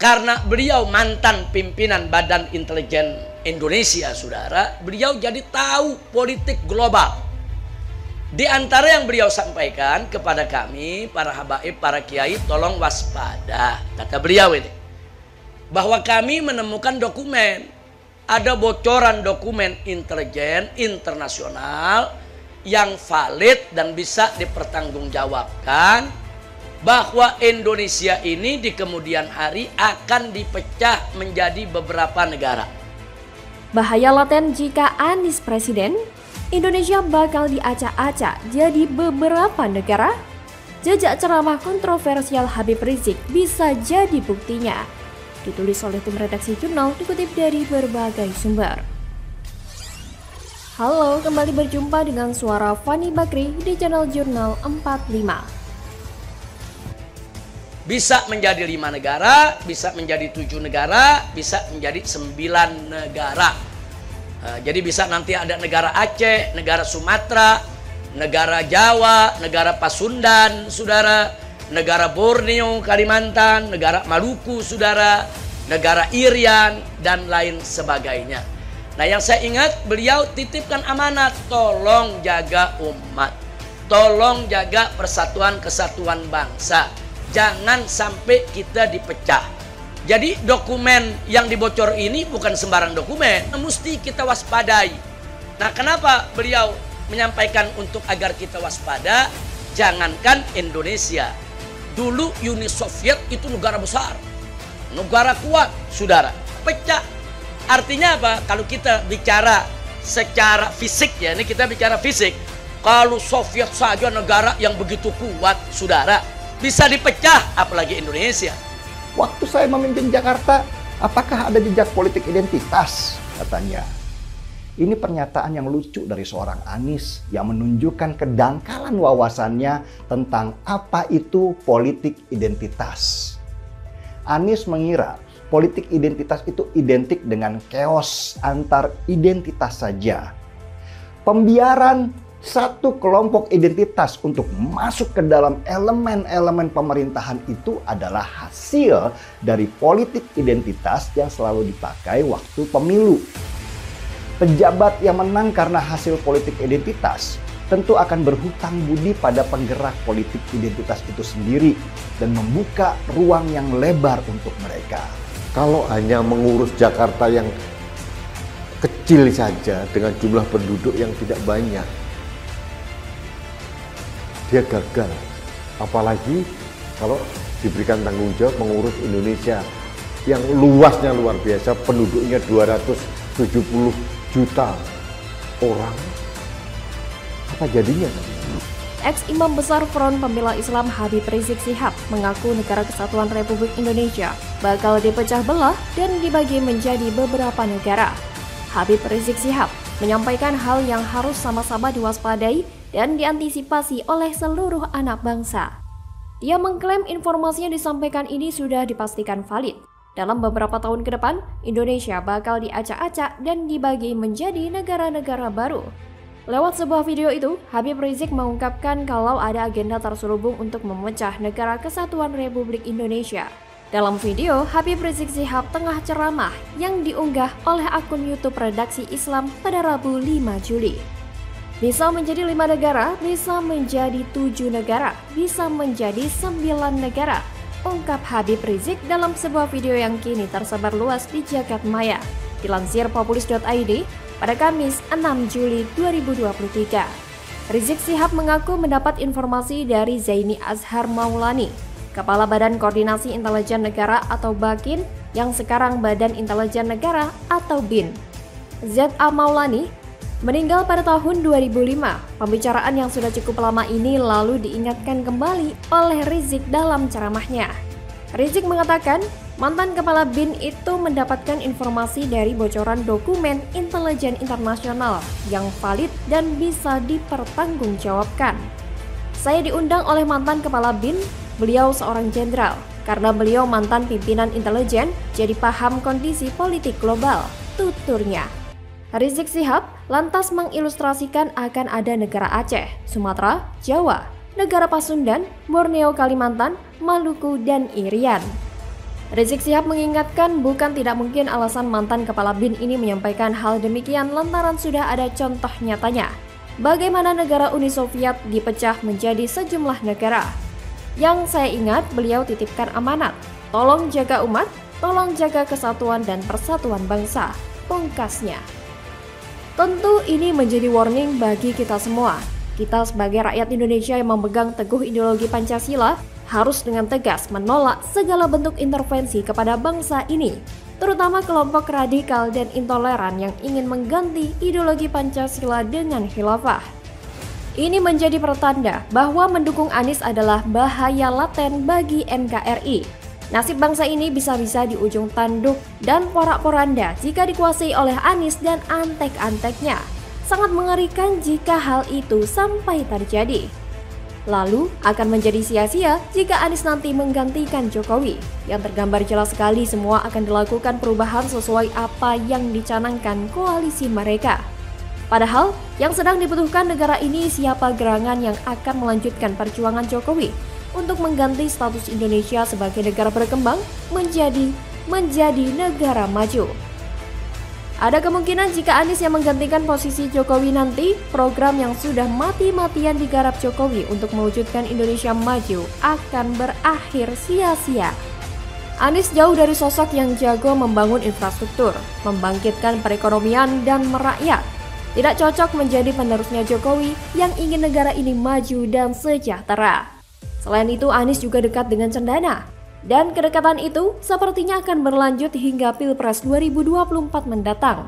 Karena beliau mantan pimpinan Badan Intelijen Indonesia, saudara, beliau jadi tahu politik global. Di antara yang beliau sampaikan kepada kami, para habaib, para kiai, tolong waspada, kata beliau ini, bahwa kami menemukan dokumen, ada bocoran dokumen intelijen internasional yang valid dan bisa dipertanggungjawabkan, bahwa Indonesia ini di kemudian hari akan dipecah menjadi beberapa negara. Bahaya laten jika Anies presiden, Indonesia bakal diacak-acak jadi beberapa negara. Jejak ceramah kontroversial Habib Rizik bisa jadi buktinya. Ditulis oleh tim redaksi jurnal, dikutip dari berbagai sumber. Halo, kembali berjumpa dengan suara Fani Bakri di channel Jurnal 45. Bisa menjadi 5 negara, bisa menjadi 7 negara, bisa menjadi 9 negara. Jadi bisa nanti ada negara Aceh, negara Sumatera, negara Jawa, negara Pasundan, saudara, negara Borneo, Kalimantan, negara Maluku, saudara, negara Irian, dan lain sebagainya. Nah, yang saya ingat, beliau titipkan amanat, tolong jaga umat, tolong jaga persatuan kesatuan bangsa. Jangan sampai kita dipecah. Jadi dokumen yang dibocor ini bukan sembarang dokumen, mesti kita waspadai. Nah, kenapa beliau menyampaikan untuk agar kita waspada? Jangankan Indonesia, dulu Uni Soviet itu negara besar, negara kuat, saudara, pecah. Artinya apa? Kalau kita bicara secara fisik, ya, ini kita bicara fisik. Kalau Soviet saja negara yang begitu kuat, saudara, bisa dipecah, apalagi Indonesia. Waktu saya memimpin Jakarta, apakah ada jejak politik identitas? Katanya. Ini pernyataan yang lucu dari seorang Anies yang menunjukkan kedangkalan wawasannya tentang apa itu politik identitas. Anies mengira politik identitas itu identik dengan chaos antar identitas saja. Pembiaran satu kelompok identitas untuk masuk ke dalam elemen-elemen pemerintahan itu adalah hasil dari politik identitas yang selalu dipakai waktu pemilu. Pejabat yang menang karena hasil politik identitas tentu akan berhutang budi pada penggerak politik identitas itu sendiri dan membuka ruang yang lebar untuk mereka. Kalau hanya mengurus Jakarta yang kecil saja dengan jumlah penduduk yang tidak banyak, dia gagal. Apalagi kalau diberikan tanggung jawab mengurus Indonesia yang luasnya luar biasa, penduduknya 270 juta orang. Apa jadinya? Ex-Imam Besar Front Pembela Islam Habib Rizik Syihab mengaku Negara Kesatuan Republik Indonesia bakal dipecah belah dan dibagi menjadi beberapa negara. Habib Rizik Syihab menyampaikan hal yang harus sama-sama diwaspadai dan diantisipasi oleh seluruh anak bangsa. Ia mengklaim informasi yang disampaikan ini sudah dipastikan valid. Dalam beberapa tahun ke depan, Indonesia bakal diacak-acak dan dibagi menjadi negara-negara baru. Lewat sebuah video itu, Habib Rizik mengungkapkan kalau ada agenda terselubung untuk memecah Negara Kesatuan Republik Indonesia. Dalam video, Habib Rizik Syihab tengah ceramah yang diunggah oleh akun YouTube Redaksi Islam pada Rabu 5 Juli. Bisa menjadi 5 negara, bisa menjadi 7 negara, bisa menjadi 9 negara, ungkap Habib Rizik dalam sebuah video yang kini tersebar luas di jagat maya. Dilansir populis.id pada Kamis 6 Juli 2023. Rizik Syihab mengaku mendapat informasi dari Zaini Azhar Maulani, Kepala Badan Koordinasi Intelijen Negara atau BAKIN yang sekarang Badan Intelijen Negara atau BIN. Z.A. Maulani meninggal pada tahun 2005. Pembicaraan yang sudah cukup lama ini lalu diingatkan kembali oleh Rizik dalam ceramahnya. Rizik mengatakan mantan kepala BIN itu mendapatkan informasi dari bocoran dokumen intelijen internasional yang valid dan bisa dipertanggungjawabkan. Saya diundang oleh mantan kepala BIN, beliau seorang jenderal. Karena beliau mantan pimpinan intelijen, jadi paham kondisi politik global, tuturnya. Rizik Syihab lantas mengilustrasikan akan ada negara Aceh, Sumatera, Jawa, negara Pasundan, Borneo, Kalimantan, Maluku, dan Irian. Rizik Syihab mengingatkan bukan tidak mungkin alasan mantan kepala BIN ini menyampaikan hal demikian lantaran sudah ada contoh nyatanya. Bagaimana negara Uni Soviet dipecah menjadi sejumlah negara. Yang saya ingat beliau titipkan amanat, tolong jaga umat, tolong jaga kesatuan dan persatuan bangsa, pungkasnya. Tentu ini menjadi warning bagi kita semua. Kita sebagai rakyat Indonesia yang memegang teguh ideologi Pancasila harus dengan tegas menolak segala bentuk intervensi kepada bangsa ini, terutama kelompok radikal dan intoleran yang ingin mengganti ideologi Pancasila dengan khilafah. Ini menjadi pertanda bahwa mendukung Anies adalah bahaya laten bagi NKRI. Nasib bangsa ini bisa-bisa di ujung tanduk dan porak-poranda jika dikuasai oleh Anies dan antek-anteknya. Sangat mengerikan jika hal itu sampai terjadi. Lalu akan menjadi sia-sia jika Anies nanti menggantikan Jokowi. Yang tergambar jelas sekali semua akan dilakukan perubahan sesuai apa yang dicanangkan koalisi mereka. Padahal yang sedang dibutuhkan negara ini siapa gerangan yang akan melanjutkan perjuangan Jokowi untuk mengganti status Indonesia sebagai negara berkembang menjadi negara maju. Ada kemungkinan jika Anies yang menggantikan posisi Jokowi nanti, program yang sudah mati-matian digarap Jokowi untuk mewujudkan Indonesia maju akan berakhir sia-sia. Anies jauh dari sosok yang jago membangun infrastruktur, membangkitkan perekonomian dan merakyat. Tidak cocok menjadi penerusnya Jokowi yang ingin negara ini maju dan sejahtera. Selain itu, Anies juga dekat dengan Cendana. Dan kedekatan itu sepertinya akan berlanjut hingga Pilpres 2024 mendatang.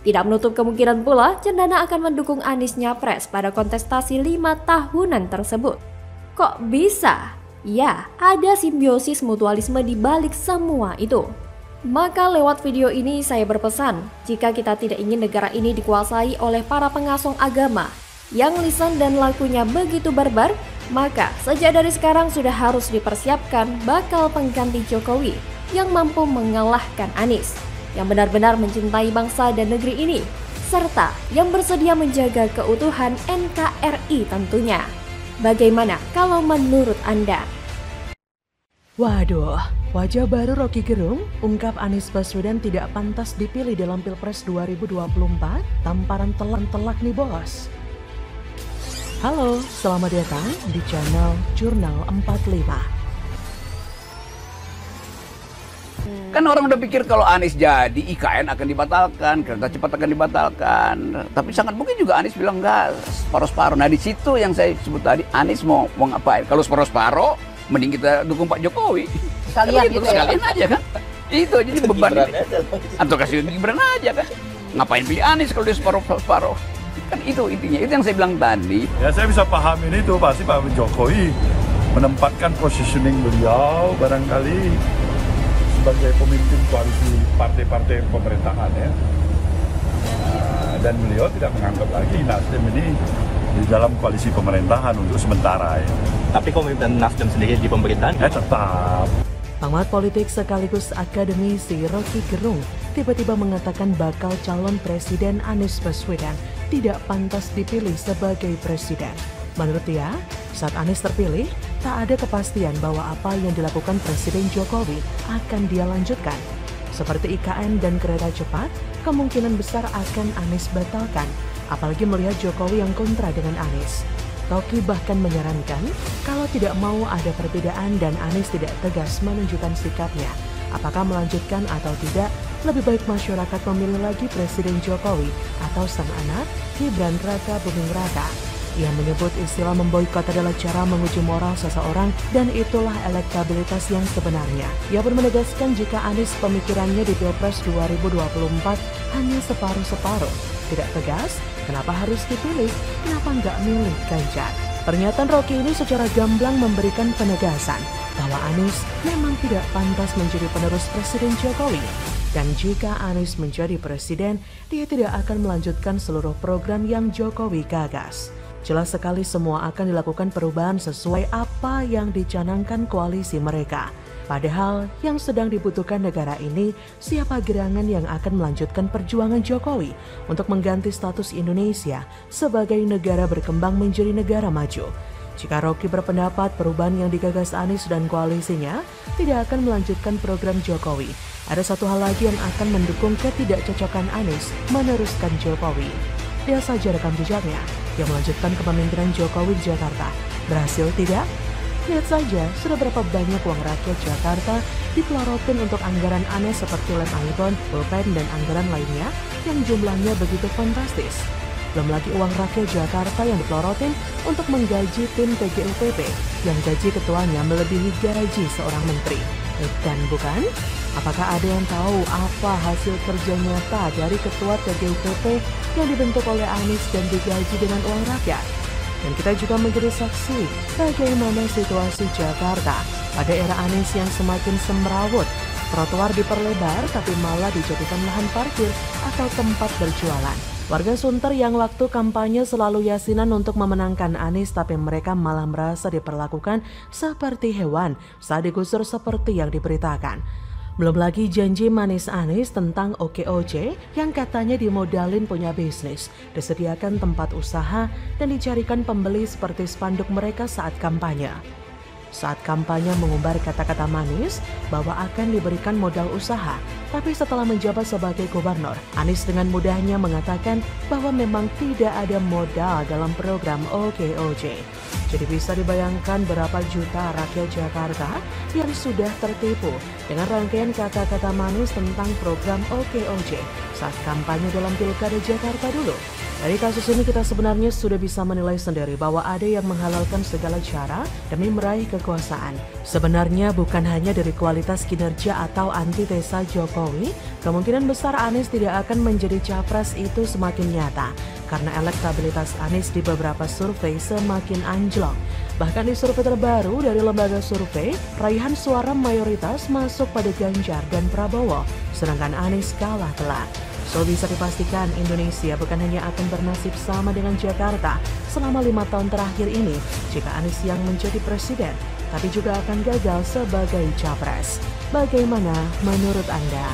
Tidak menutup kemungkinan pula Cendana akan mendukung Anies nyapres pada kontestasi 5 tahunan tersebut. Kok bisa? Ya, ada simbiosis mutualisme di balik semua itu. Maka lewat video ini saya berpesan, jika kita tidak ingin negara ini dikuasai oleh para pengasong agama yang lisan dan lakunya begitu barbar, maka sejak dari sekarang sudah harus dipersiapkan bakal pengganti Jokowi yang mampu mengalahkan Anies, yang benar-benar mencintai bangsa dan negeri ini, serta yang bersedia menjaga keutuhan NKRI tentunya. Bagaimana kalau menurut Anda? Waduh, wajah baru Rocky Gerung ungkap Anies Baswedan tidak pantas dipilih dalam Pilpres 2024, tamparan telak nih bos. Halo, selamat datang di channel Jurnal 45. Kan orang udah pikir kalau Anies jadi IKN akan dibatalkan, kereta cepat akan dibatalkan. Tapi sangat mungkin juga Anies bilang enggak, separuh-separuh. Nah di situ yang saya sebut tadi, Anies mau ngapain? Kalau separuh-separuh, mending kita dukung Pak Jokowi. Sekalian gitu sekalian aja kan. Itu jadi beban ini. Atau kasih Gibran aja kan. Ngapain pilih Anies kalau dia separuh-separuh? Kan itu intinya, itu yang saya bilang tadi. Ya saya bisa pahamin itu, pasti Pak Jokowi menempatkan positioning beliau barangkali sebagai pemimpin koalisi partai-partai pemerintahan ya. Dan beliau tidak menganggap lagi Nasdem ini di dalam koalisi pemerintahan untuk sementara ya. Tapi komitmen Nasdem sendiri di pemerintahan? Ya tetap. Pengamat politik sekaligus akademisi Rocky Gerung tiba-tiba mengatakan bakal calon presiden Anies Baswedan tidak pantas dipilih sebagai presiden. Menurut dia, saat Anies terpilih, tak ada kepastian bahwa apa yang dilakukan Presiden Jokowi akan dia lanjutkan. Seperti IKN dan kereta cepat, kemungkinan besar akan Anies batalkan, apalagi melihat Jokowi yang kontra dengan Anies. Rocky bahkan menyarankan kalau tidak mau ada perbedaan dan Anies tidak tegas menunjukkan sikapnya, apakah melanjutkan atau tidak, lebih baik masyarakat memilih lagi Presiden Jokowi atau sang anak Gibran Raka Buming Raka. Ia menyebut istilah memboikot adalah cara menguji moral seseorang dan itulah elektabilitas yang sebenarnya. Ia pun menegaskan jika Anies pemikirannya di Pilpres 2024 hanya separuh-separuh. Tidak tegas, kenapa harus dipilih? Kenapa nggak milih Ganjar? Pernyataan Rocky ini secara gamblang memberikan penegasan bahwa Anies memang tidak pantas menjadi penerus Presiden Jokowi. Dan jika Anies menjadi presiden, dia tidak akan melanjutkan seluruh program yang Jokowi gagas. Jelas sekali semua akan dilakukan perubahan sesuai apa yang dicanangkan koalisi mereka. Padahal yang sedang dibutuhkan negara ini siapa gerangan yang akan melanjutkan perjuangan Jokowi untuk mengganti status Indonesia sebagai negara berkembang menjadi negara maju. Jika Rocky berpendapat perubahan yang digagas Anies dan koalisinya tidak akan melanjutkan program Jokowi, ada satu hal lagi yang akan mendukung ketidakcocokan Anies meneruskan Jokowi. Lihat saja rekam jejaknya yang melanjutkan kepemimpinan Jokowi di Jakarta. Berhasil tidak? Lihat saja sudah berapa banyak uang rakyat Jakarta dipelorotin untuk anggaran aneh seperti lem iPhone, pulpen, dan anggaran lainnya yang jumlahnya begitu fantastis. Belum lagi uang rakyat Jakarta yang dipelorotin untuk menggaji tim TGUPP yang gaji ketuanya melebihi gaji seorang menteri. Dan bukan? Apakah ada yang tahu apa hasil kerja nyata dari ketua TGUPP yang dibentuk oleh Anies dan digaji dengan uang rakyat? Dan kita juga menjadi saksi bagaimana situasi Jakarta pada era Anies yang semakin semrawut. Trotoar diperlebar tapi malah dijadikan lahan parkir atau tempat berjualan. Warga Sunter yang waktu kampanye selalu yasinan untuk memenangkan Anies, tapi mereka malah merasa diperlakukan seperti hewan saat digusur seperti yang diberitakan. Belum lagi janji manis Anies tentang OKOJ yang katanya dimodalin punya bisnis, disediakan tempat usaha, dan dicarikan pembeli seperti spanduk mereka saat kampanye. Saat kampanye mengumbar kata-kata manis bahwa akan diberikan modal usaha, tapi setelah menjabat sebagai gubernur, Anies dengan mudahnya mengatakan bahwa memang tidak ada modal dalam program OKOJ. Jadi bisa dibayangkan berapa juta rakyat Jakarta yang sudah tertipu dengan rangkaian kata-kata manis tentang program OKOJ saat kampanye dalam Pilkada Jakarta dulu. Dari kasus ini kita sebenarnya sudah bisa menilai sendiri bahwa ada yang menghalalkan segala cara demi meraih kekuasaan. Sebenarnya bukan hanya dari kualitas kinerja atau antitesa Jokowi, kemungkinan besar Anies tidak akan menjadi capres itu semakin nyata. Karena elektabilitas Anies di beberapa survei semakin anjlok. Bahkan di survei terbaru dari lembaga survei, raihan suara mayoritas masuk pada Ganjar dan Prabowo, sedangkan Anies kalah telak. So bisa dipastikan Indonesia bukan hanya akan bernasib sama dengan Jakarta selama 5 tahun terakhir ini jika Anies yang menjadi presiden, tapi juga akan gagal sebagai capres. Bagaimana menurut Anda?